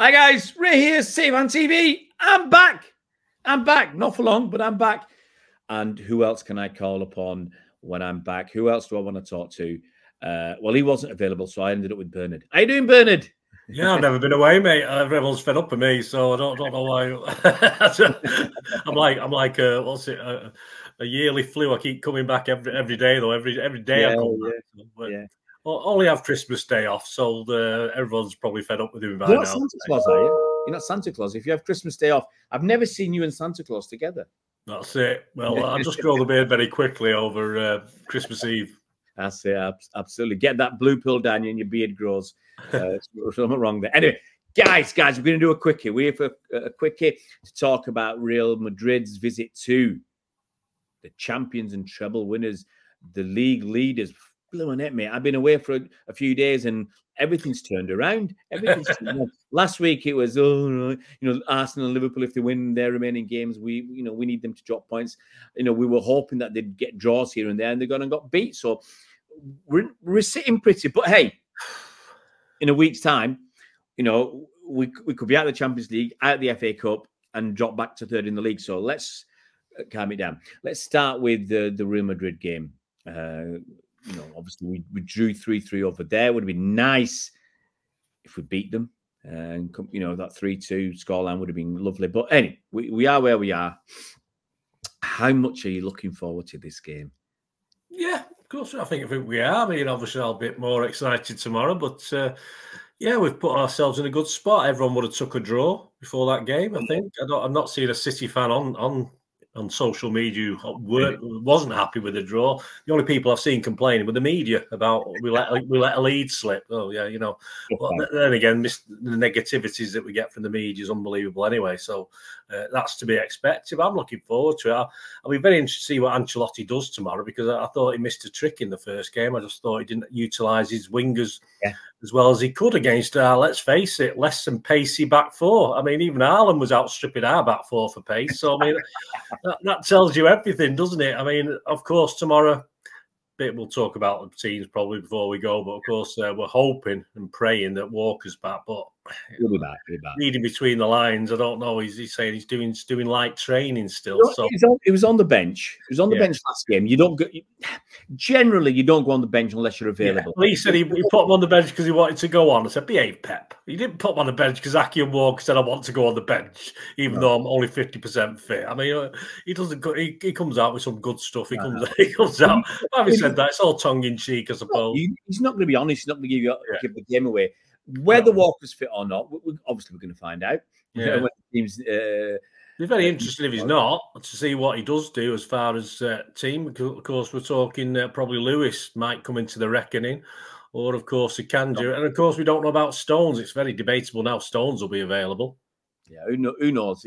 Hi guys, Ray here, Save on TV. I'm back. Not for long, but I'm back. And who else can I call upon when I'm back? Who else do I want to talk to? Well, he wasn't available, so I ended up with Bernard. How you doing, Bernard? Yeah, I've never been away, mate. Everyone's fed up with me, so I don't know why. I'm like what's it? A yearly flu. I keep coming back every day though. Every day I come back. But only have Christmas Day off, so everyone's probably fed up with me by now. You're not Santa Claus, are you? You're not Santa Claus. If you have Christmas Day off, I've never seen you and Santa Claus together. That's it. Well, I'll just grow the beard very quickly over Christmas Eve. That's it. Absolutely. Get that blue pill down you and your beard grows. Something wrong there. Anyway, guys, we're going to do a quickie. We're here for a quickie to talk about Real Madrid's visit to the champions and treble winners, the league leaders. Blowing it, mate. I've been away for a few days and everything's turned around. Last week it was, Arsenal and Liverpool, if they win their remaining games, we need them to drop points. We were hoping that they'd get draws here and there, and they're going and got beat. So we're sitting pretty. But hey, in a week's time, we could be out of the Champions League, out of the FA Cup, and drop back to third in the league. So let's calm it down. Let's start with the Real Madrid game. Obviously we drew 3-3 over there. It would have been nice if we beat them, and that 3-2 scoreline would have been lovely. But anyway, we are where we are. How much are you looking forward to this game? Yeah, of course. I think we are. I mean, obviously I'll be a bit more excited tomorrow, but yeah, we've put ourselves in a good spot. Everyone would have took a draw before that game. I think I'm not seeing a City fan on social media who wasn't happy with the draw. The only people I've seen complaining were the media about we let a lead slip. Oh yeah, But then again, the negativities that we get from the media is unbelievable anyway. So that's to be expected. I'm looking forward to it. I'll be very interested to see what Ancelotti does tomorrow, because I thought he missed a trick in the first game. I just thought he didn't utilise his wingers as well as he could against let's face it, less than pacey back four. I mean, even Haaland was outstripping our back four for pace. So I mean, that tells you everything, doesn't it? I mean, of course, tomorrow we'll talk about the teams probably before we go, but of course we're hoping and praying that Walker's back. But he'll be back. Reading between the lines, I don't know. He's saying he's doing light training still. So he was on the bench. He was on the bench last game. Generally you don't go on the bench unless you're available. He said he put him on the bench because he wanted to go on. I said, behave, Pep. He didn't put him on the bench because Aki and Walker said, I want to go on the bench, even though I'm only 50% fit. I mean, he doesn't. He comes out with some good stuff. He comes out. Having said that, it's all tongue in cheek, I suppose. He's not going to be honest. He's not going to give the game away. Whether Walker's fit or not, obviously we're going to find out. Yeah. Be very interested if he's not, to see what he does do as far as team. Of course, we're talking probably Lewis might come into the reckoning, or of course he can do it. And of course, we don't know about Stones. It's very debatable now. Stones will be available. Yeah, who knows?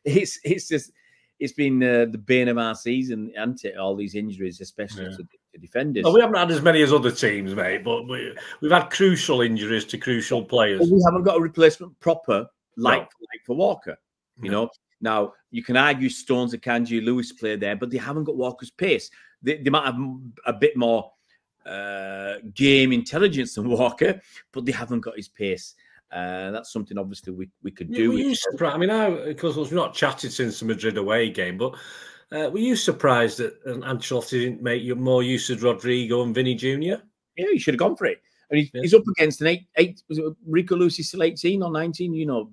It's been the bane of our season, hasn't it? All these injuries, especially to defenders. Well, we haven't had as many as other teams, mate, but we've had crucial injuries to crucial players. But we haven't got a replacement proper like for Walker. Now you can argue Stones, Akanji, Lewis play there, but they haven't got Walker's pace. They might have a bit more game intelligence than Walker, but they haven't got his pace. That's something obviously we could do. Were you surprised? I mean, because we've not chatted since the Madrid away game, but were you surprised that Ancelotti didn't make more use of Rodrigo and Vinny Jr.? Yeah, he should have gone for it. I mean, he's up against an eight. Was it Rico Lucy still 18 or 19?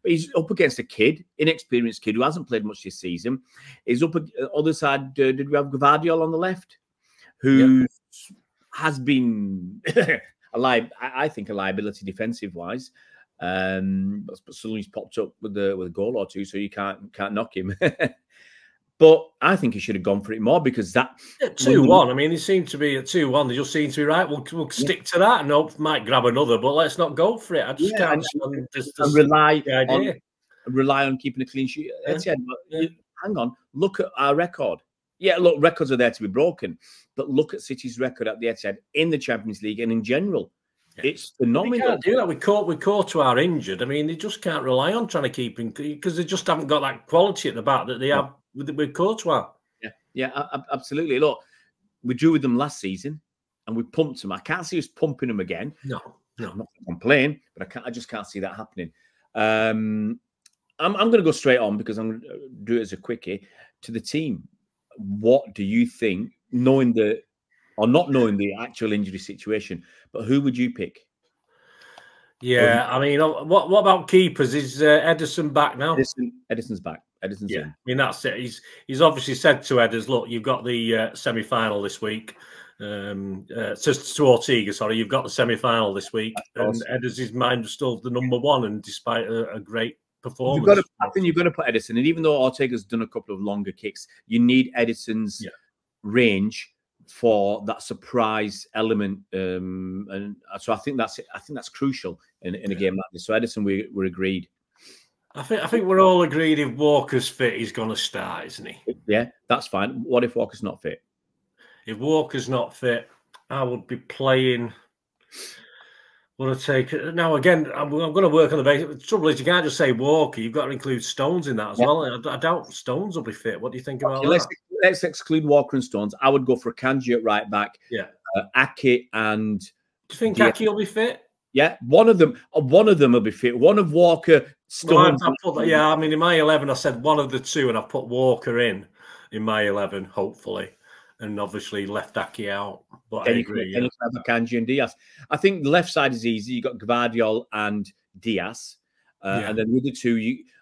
But he's up against a inexperienced kid who hasn't played much this season. He's up on the other side. Did we have Gvardiol on the left, who has been I think a liability defensive wise, but suddenly he's popped up with a goal or two, so you can't knock him. But I think he should have gone for it more, because that 2-1. I mean, it seemed to be at 2-1. They just seem to be right. We'll stick to that and hope might grab another, but let's not go for it. I just can't rely on keeping a clean sheet. Hang on, look at our record. Yeah, look, records are there to be broken, but look at City's record at the Etihad in the Champions League and in general. It's phenomenal. They can't do that. We Courtois are injured. I mean, they just can't rely on trying to keep him, because they just haven't got that quality at the back that they have with Courtois. Yeah, absolutely. Look, we drew with them last season and we pumped them. I can't see us pumping them again. No. No. I'm not going to complain, but I just can't see that happening. I'm going to go straight on because I'm going to do it as a quickie to the team. What do you think, knowing the or not knowing the actual injury situation, but who would you pick? Yeah, I mean, what about keepers? Is Edison back now? Edison's back. Edison's in. I mean, that's it. He's obviously said to Edders, look, you've got the semi-final this week. To Ortega, sorry, you've got the semi-final this week, and Edders' mind was still the #1, and despite a great performance, I think you've got to put Edison. And even though Ortega's done a couple of longer kicks, you need Edison's range for that surprise element, and so I think that's crucial in a game like this. So Edison, we're agreed. I think we're all agreed if Walker's fit, he's going to start, isn't he? Yeah, that's fine. What if Walker's not fit? If Walker's not fit, I would be playing. Would I take it now? Again, I'm going to work on the base. The trouble is, you can't just say Walker. You've got to include Stones in that as well. I doubt Stones will be fit. What do you think about that? Let's exclude Walker and Stones. I would go for Akanji at right back. Yeah, Aki and. Do you think Aki will be fit? Yeah, one of them will be fit. One of Walker, Stones. Well, I mean, in my 11, I said one of the two, and I've put Walker in my 11, hopefully, and obviously left Aki out. But I agree. And you have Akanji and Diaz. I think the left side is easy. You got Gvardiol and Diaz, and then the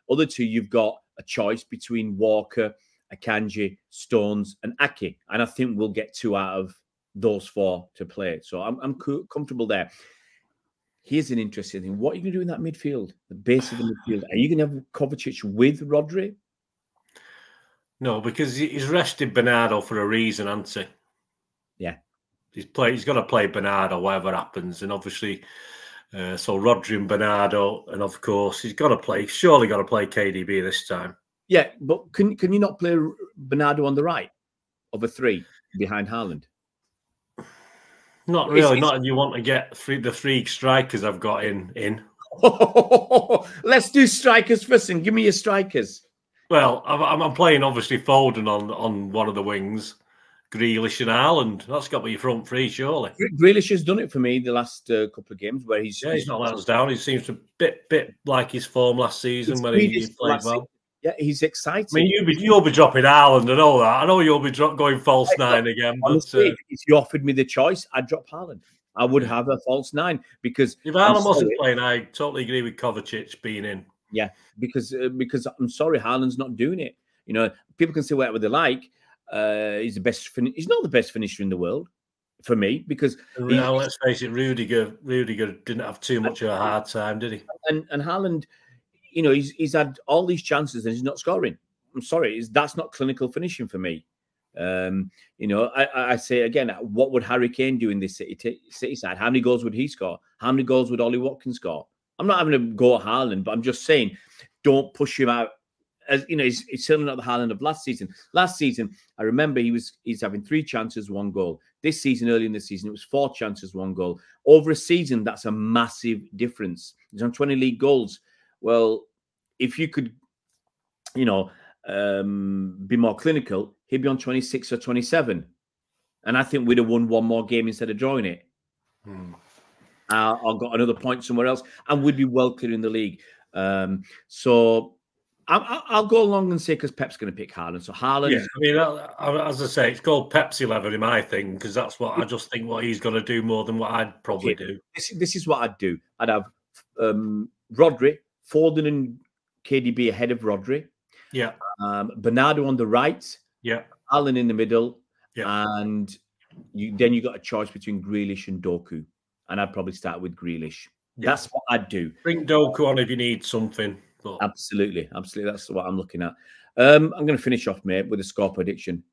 other two, you've got a choice between Walker, Akanji, Stones, and Aki, and I think we'll get 2 out of those 4 to play. So I'm comfortable there. Here's an interesting thing. What are you going to do in that midfield, the base of the midfield? Are you going to have Kovacic with Rodri? No, because he's rested Bernardo for a reason, hasn't he? Yeah. He's got to play Bernardo, whatever happens. And obviously, so Rodri and Bernardo, and of course, surely got to play KDB this time. Yeah, but can you not play Bernardo on the right of a 3 behind Haaland? Not really. Not if you want to get the 3 strikers I've got in. Let's do strikers first, and give me your strikers. Well, I'm playing obviously Foden on one of the wings, Grealish and Haaland. That's got to be your front 3, surely. Grealish has done it for me the last couple of games where he's not let us down. He seems a bit like his form last season when he played well. Yeah, he's exciting. I mean, you'll be dropping Haaland and all that. I know you'll be going false 9 again. Honestly, if you offered me the choice, I'd drop Haaland. I would have a false 9 because if Haaland wasn't playing, I totally agree with Kovacic being in. Yeah, because I'm sorry, Haaland's not doing it. You know, people can say whatever they like. He's the best. He's not the best finisher in the world for me because now let's face it, Rudiger didn't have too much of a hard time, did he? And Haaland. You know, he's had all these chances and he's not scoring. I'm sorry, that's not clinical finishing for me. You know, I say again, what would Harry Kane do in this City side? How many goals would he score? How many goals would Ollie Watkins score? I'm not having a go at Haaland, but I'm just saying, don't push him out. As you know, he's certainly not the Haaland of last season. Last season, I remember he's having 3 chances, 1 goal. This season, early in the season, it was 4 chances, 1 goal. Over a season, that's a massive difference. He's on 20 league goals. Well, if you could, you know, be more clinical, he'd be on 26 or 27. And I think we'd have won 1 more game instead of drawing it. Or got another point somewhere else, and we'd be well clear in the league. So I'll go along and say, because Pep's going to pick Haaland. So Haaland. Yeah, I mean, as I say, it's called Pep's 11 in my thing, because that's what I just think what he's going to do more than what I'd probably do. This is what I'd do. I'd have Rodri, Foden and KDB ahead of Rodri. Yeah. Bernardo on the right. Yeah. Haaland in the middle. Yeah. And then you got a choice between Grealish and Doku. And I'd probably start with Grealish. Yeah. That's what I'd do. Bring Doku on if you need something. But... Absolutely. That's what I'm looking at. I'm going to finish off, mate, with a score prediction.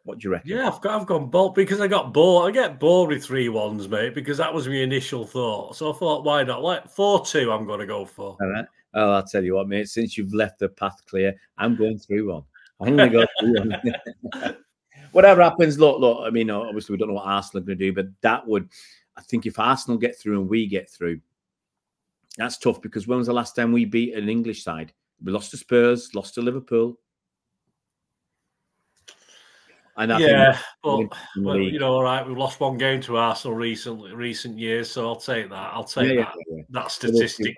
What do you reckon? Yeah, I've gone bold because I got bored. I get bored with 3-1s, mate, because that was my initial thought. So I thought, why not? Like 4-2, I'm going to go for. All right. Oh, I'll tell you what, mate. Since you've left the path clear, I'm going 3-1. I'm going to go 3-1. Whatever happens, look. I mean, obviously we don't know what Arsenal are going to do, but that would, I think, if Arsenal get through and we get through, that's tough because when was the last time we beat an English side? We lost to Spurs, lost to Liverpool. And I yeah, think, but you know, all right, we've lost one game to Arsenal recent years, so I'll take that. I'll take that statistic.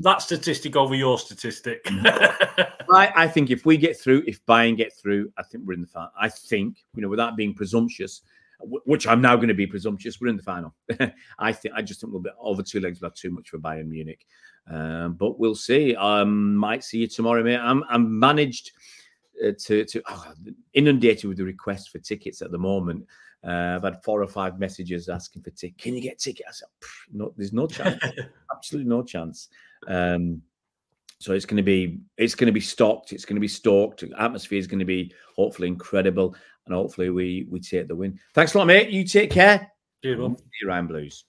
That statistic over your statistic. I think if we get through, if Bayern get through, I think we're in the final. I think, you know, without being presumptuous, which I'm now going to be presumptuous, we're in the final. I just think we'll be over 2 legs. We'll have too much for Bayern Munich, but we'll see. Might see you tomorrow, mate. I'm managed to inundated with the requests for tickets at the moment. I've had 4 or 5 messages asking for tickets. Can you get tickets? I said, no, there's no chance. Absolutely no chance. So it's going to be stocked. It's going to be stalked. The atmosphere is going to be hopefully incredible, and hopefully we take the win. Thanks a lot, mate. You take care. See you, Ryan Blues.